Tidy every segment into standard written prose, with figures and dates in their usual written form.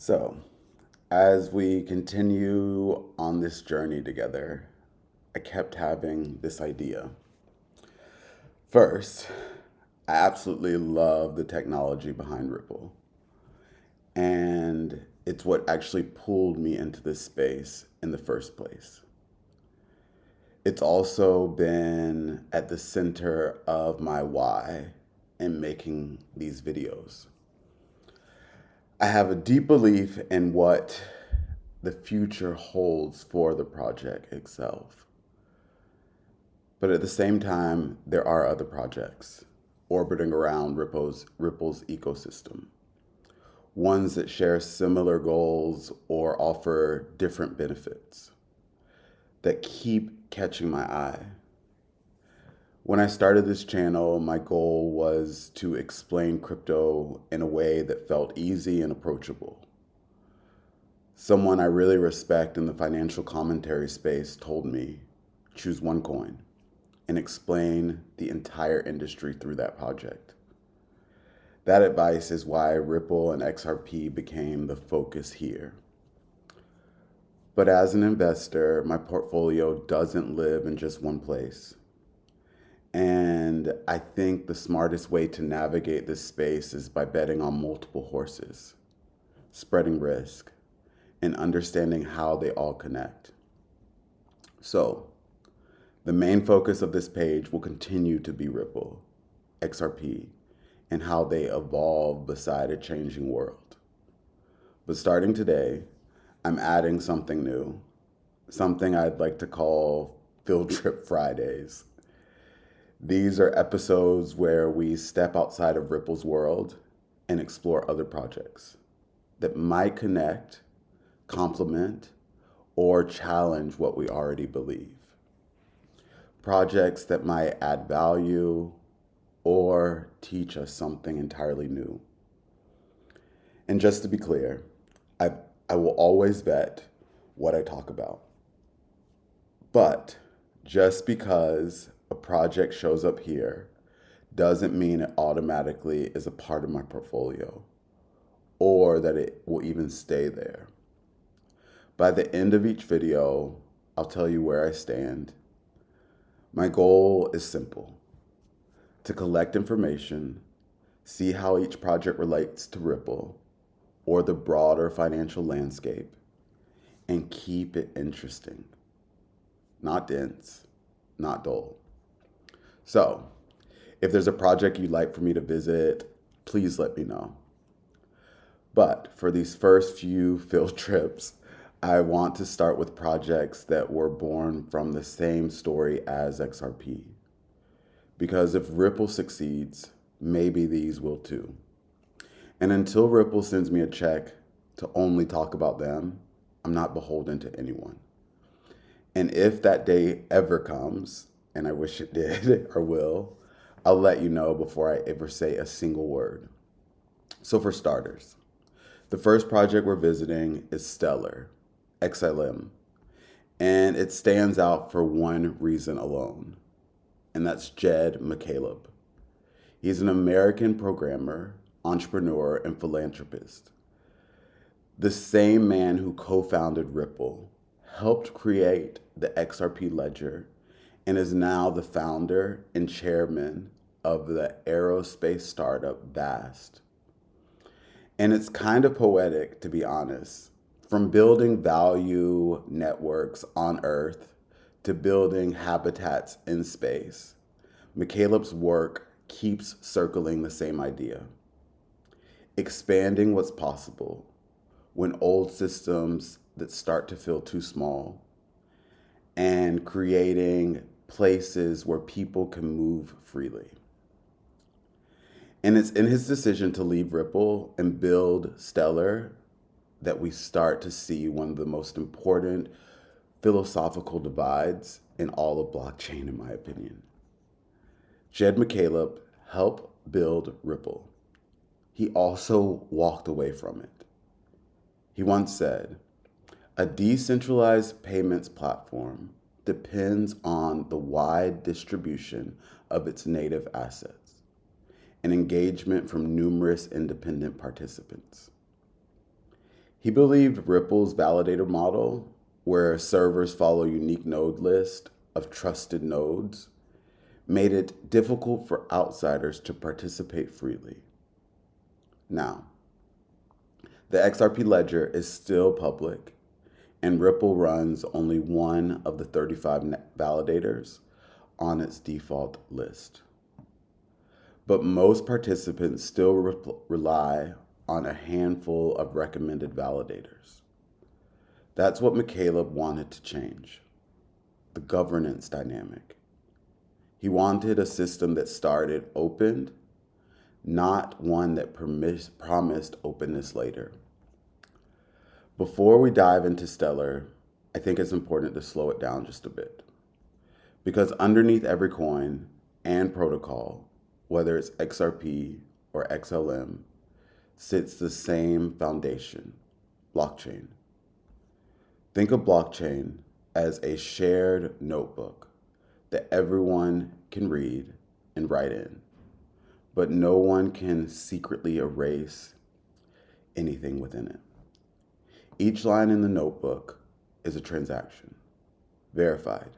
So, as we continue on this journey together, I kept having this idea. First, I absolutely love the technology behind Ripple, and it's what actually pulled me into this space in the first place. It's also been at the center of my why in making these videos. I have a deep belief in what the future holds for the project itself. But at the same time, there are other projects orbiting around Ripple's ecosystem, ones that share similar goals or offer different benefits that keep catching my eye. When I started this channel, my goal was to explain crypto in a way that felt easy and approachable. Someone I really respect in the financial commentary space told me, choose one coin and explain the entire industry through that project. That advice is why Ripple and XRP became the focus here. But as an investor, my portfolio doesn't live in just one place. And I think the smartest way to navigate this space is by betting on multiple horses, spreading risk, and understanding how they all connect. So, the main focus of this page will continue to be Ripple, XRP, and how they evolve beside a changing world. But starting today, I'm adding something new, something I'd like to call Field Trip Fridays. These are episodes where we step outside of Ripple's world and explore other projects that might connect, complement, or challenge what we already believe. Projects that might add value or teach us something entirely new. And just to be clear, I will always vet what I talk about. But just because a project shows up here doesn't mean it automatically is a part of my portfolio or that it will even stay there. By the end of each video, I'll tell you where I stand. My goal is simple: to collect information, see how each project relates to Ripple or the broader financial landscape, and keep it interesting. Not dense, not dull. So, if there's a project you'd like for me to visit, please let me know. But for these first few field trips, I want to start with projects that were born from the same story as XRP. Because if Ripple succeeds, maybe these will too. And until Ripple sends me a check to only talk about them, I'm not beholden to anyone. And if that day ever comes, and I wish it did or will, I'll let you know before I ever say a single word. So for starters, the first project we're visiting is Stellar, XLM, and it stands out for one reason alone, and that's Jed McCaleb. He's an American programmer, entrepreneur, and philanthropist. The same man who co-founded Ripple, helped create the XRP ledger, and is now the founder and chairman of the aerospace startup Vast. And it's kind of poetic, to be honest. From building value networks on Earth to building habitats in space, McCaleb's work keeps circling the same idea: expanding what's possible when old systems that start to feel too small, and creating places where people can move freely. And it's in his decision to leave Ripple and build Stellar that we start to see one of the most important philosophical divides in all of blockchain, in my opinion. Jed McCaleb helped build Ripple. He also walked away from it. He once said, "A decentralized payments platform depends on the wide distribution of its native assets and engagement from numerous independent participants." He believed Ripple's validator model, where servers follow unique node list of trusted nodes, made it difficult for outsiders to participate freely. Now, the XRP ledger is still public, and Ripple runs only one of the 35 validators on its default list. But most participants still rely on a handful of recommended validators. That's what McCaleb wanted to change, the governance dynamic. He wanted a system that started open, not one that promised openness later. Before we dive into Stellar, I think it's important to slow it down just a bit. Because underneath every coin and protocol, whether it's XRP or XLM, sits the same foundation, blockchain. Think of blockchain as a shared notebook that everyone can read and write in, but no one can secretly erase anything within it. Each line in the notebook is a transaction, verified,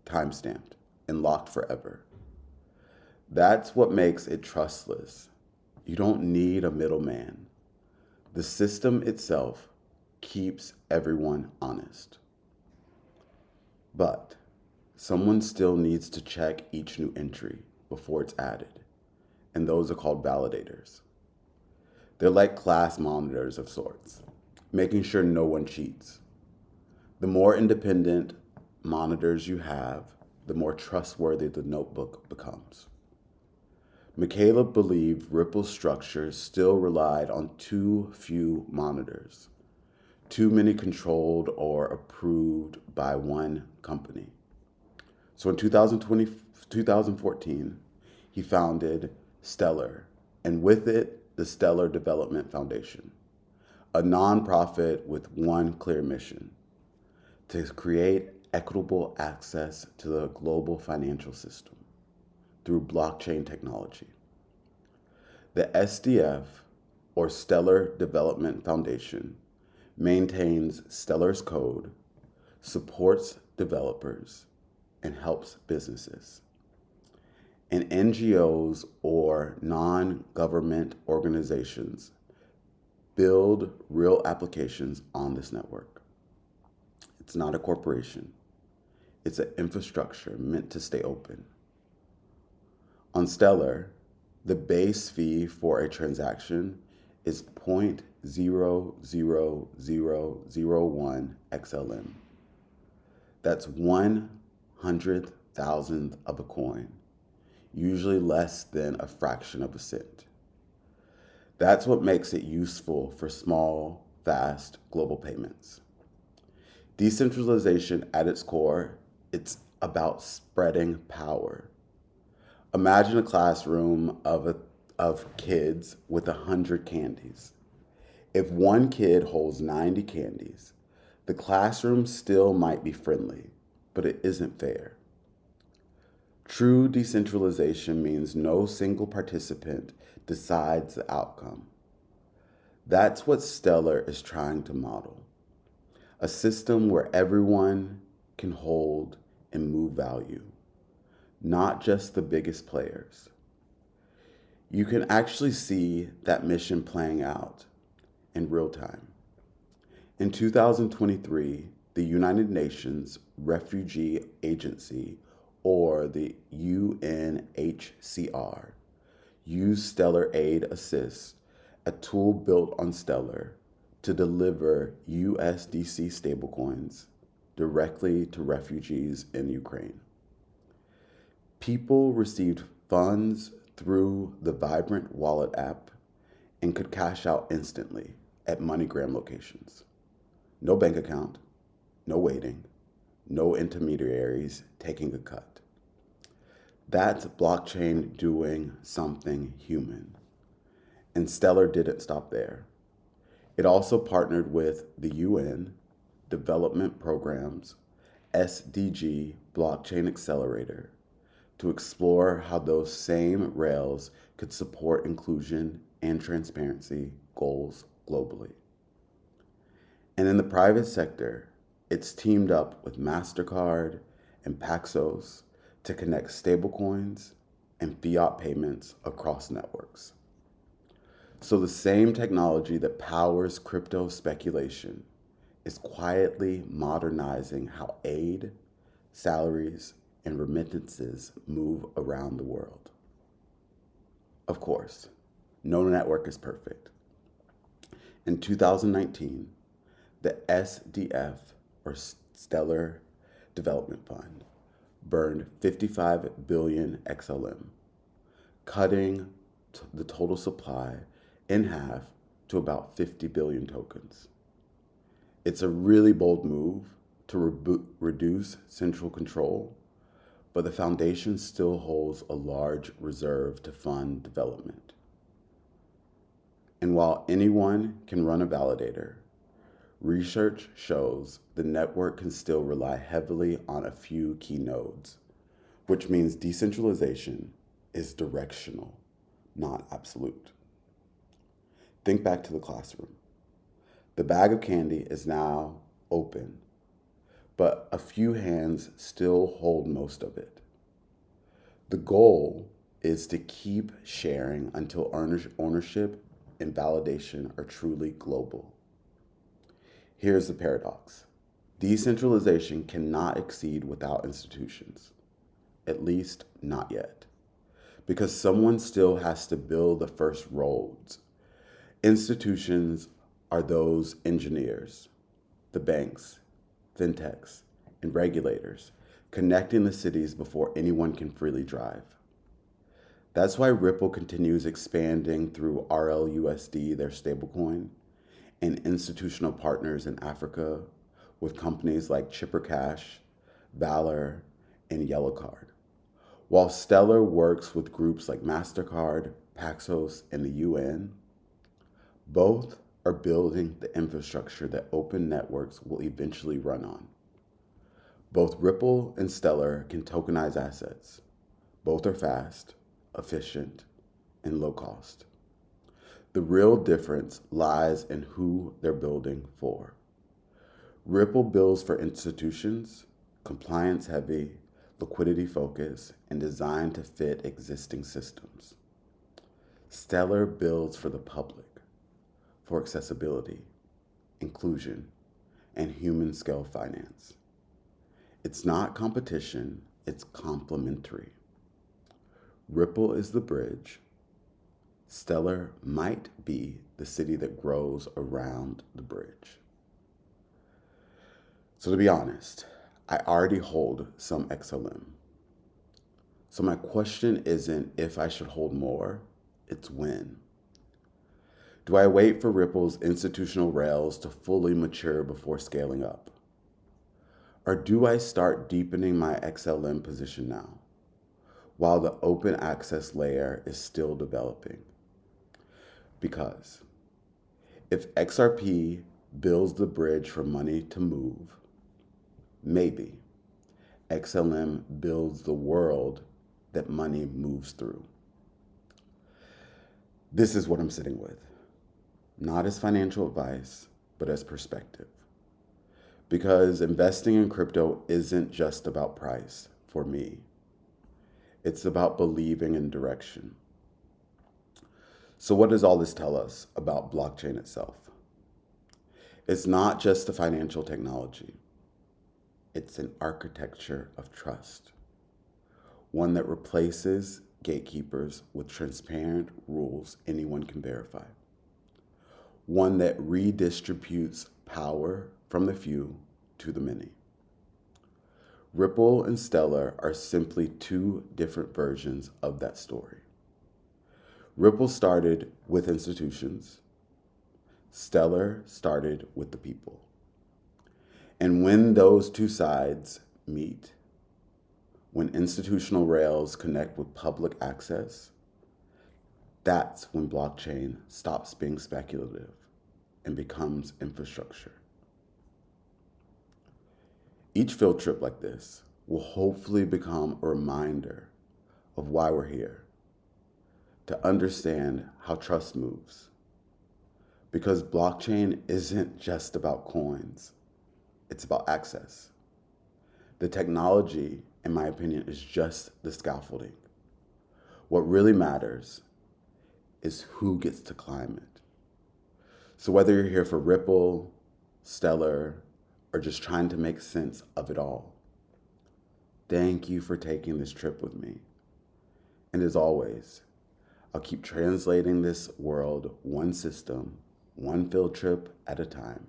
timestamped, and locked forever. That's what makes it trustless. You don't need a middleman. The system itself keeps everyone honest. But someone still needs to check each new entry before it's added, and those are called validators. They're like class monitors of sorts, making sure no one cheats. The more independent monitors you have, the more trustworthy the notebook becomes. McCaleb believed Ripple's structure still relied on too few monitors, too many controlled or approved by one company. So in 2014, he founded Stellar, and with it, the Stellar Development Foundation, a nonprofit with one clear mission: to create equitable access to the global financial system through blockchain technology. The SDF, or Stellar Development Foundation, maintains Stellar's code, supports developers, and helps businesses. And NGOs or non-government organizations build real applications on this network. It's not a corporation. It's an infrastructure meant to stay open. On Stellar, the base fee for a transaction is 0.00001 XLM. That's 1/100,000th of a coin, usually less than a fraction of a cent. That's what makes it useful for small, fast global payments. Decentralization at its core, it's about spreading power. Imagine a classroom of kids with 100 candies. If one kid holds 90 candies, the classroom still might be friendly, but it isn't fair. True decentralization means no single participant decides the outcome. That's what Stellar is trying to model: a system where everyone can hold and move value, not just the biggest players. You can actually see that mission playing out in real time. In 2023, the United Nations Refugee Agency, or the UNHCR, used Stellar Aid Assist, a tool built on Stellar, to deliver USDC stablecoins directly to refugees in Ukraine. People received funds through the Vibrant Wallet app and could cash out instantly at MoneyGram locations. No bank account, no waiting, no intermediaries taking a cut. That's blockchain doing something human. And Stellar didn't stop there. It also partnered with the UN Development Program's SDG Blockchain Accelerator to explore how those same rails could support inclusion and transparency goals globally. And in the private sector, it's teamed up with MasterCard and Paxos to connect stablecoins and fiat payments across networks. So the same technology that powers crypto speculation is quietly modernizing how aid, salaries, and remittances move around the world. Of course, no network is perfect. In 2019, the SDF, or Stellar Development Fund, burned 55 billion XLM, cutting the total supply in half to about 50 billion tokens. It's a really bold move to reduce central control, but the foundation still holds a large reserve to fund development. And while anyone can run a validator, research shows the network can still rely heavily on a few key nodes, which means decentralization is directional, not absolute. Think back to the classroom. The bag of candy is now open, but a few hands still hold most of it. The goal is to keep sharing until ownership and validation are truly global. Here's the paradox. Decentralization cannot exceed without institutions, at least not yet, because someone still has to build the first roads. Institutions are those engineers, the banks, fintechs, and regulators, connecting the cities before anyone can freely drive. That's why Ripple continues expanding through RLUSD, their stablecoin, and institutional partners in Africa with companies like Chipper Cash, Valor, and Yellow Card. While Stellar works with groups like MasterCard, Paxos, and the UN, both are building the infrastructure that open networks will eventually run on. Both Ripple and Stellar can tokenize assets. Both are fast, efficient, and low cost. The real difference lies in who they're building for. Ripple builds for institutions, compliance heavy, liquidity focused, and designed to fit existing systems. Stellar builds for the public, for accessibility, inclusion, and human scale finance. It's not competition, it's complementary. Ripple is the bridge. Stellar might be the city that grows around the bridge. So to be honest, I already hold some XLM. So my question isn't if I should hold more, it's when. Do I wait for Ripple's institutional rails to fully mature before scaling up? Or do I start deepening my XLM position now, while the open access layer is still developing? Because if XRP builds the bridge for money to move, maybe XLM builds the world that money moves through. This is what I'm sitting with. Not as financial advice, but as perspective. Because investing in crypto isn't just about price for me. It's about believing in direction. So what does all this tell us about blockchain itself? It's not just a financial technology. It's an architecture of trust. One that replaces gatekeepers with transparent rules anyone can verify. One that redistributes power from the few to the many. Ripple and Stellar are simply two different versions of that story. Ripple started with institutions. Stellar started with the people. And when those two sides meet, when institutional rails connect with public access, that's when blockchain stops being speculative and becomes infrastructure. Each field trip like this will hopefully become a reminder of why we're here, to understand how trust moves. Because blockchain isn't just about coins, it's about access. The technology, in my opinion, is just the scaffolding. What really matters is who gets to climb it. So whether you're here for Ripple, Stellar, or just trying to make sense of it all, thank you for taking this trip with me. And as always, I'll keep translating this world one system, one field trip at a time.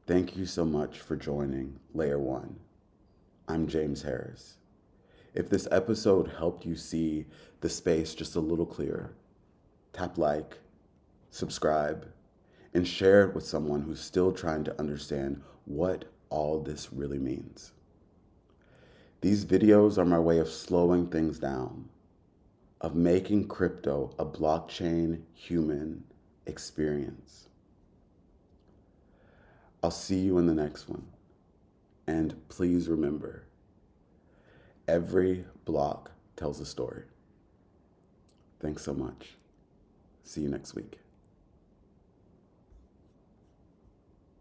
Thank you so much for joining Layer 1. I'm James Harris. If this episode helped you see the space just a little clearer, tap like, subscribe, and share it with someone who's still trying to understand what all this really means. These videos are my way of slowing things down, of making crypto a blockchain human experience. I'll see you in the next one. And please remember, every block tells a story. Thanks so much. See you next week.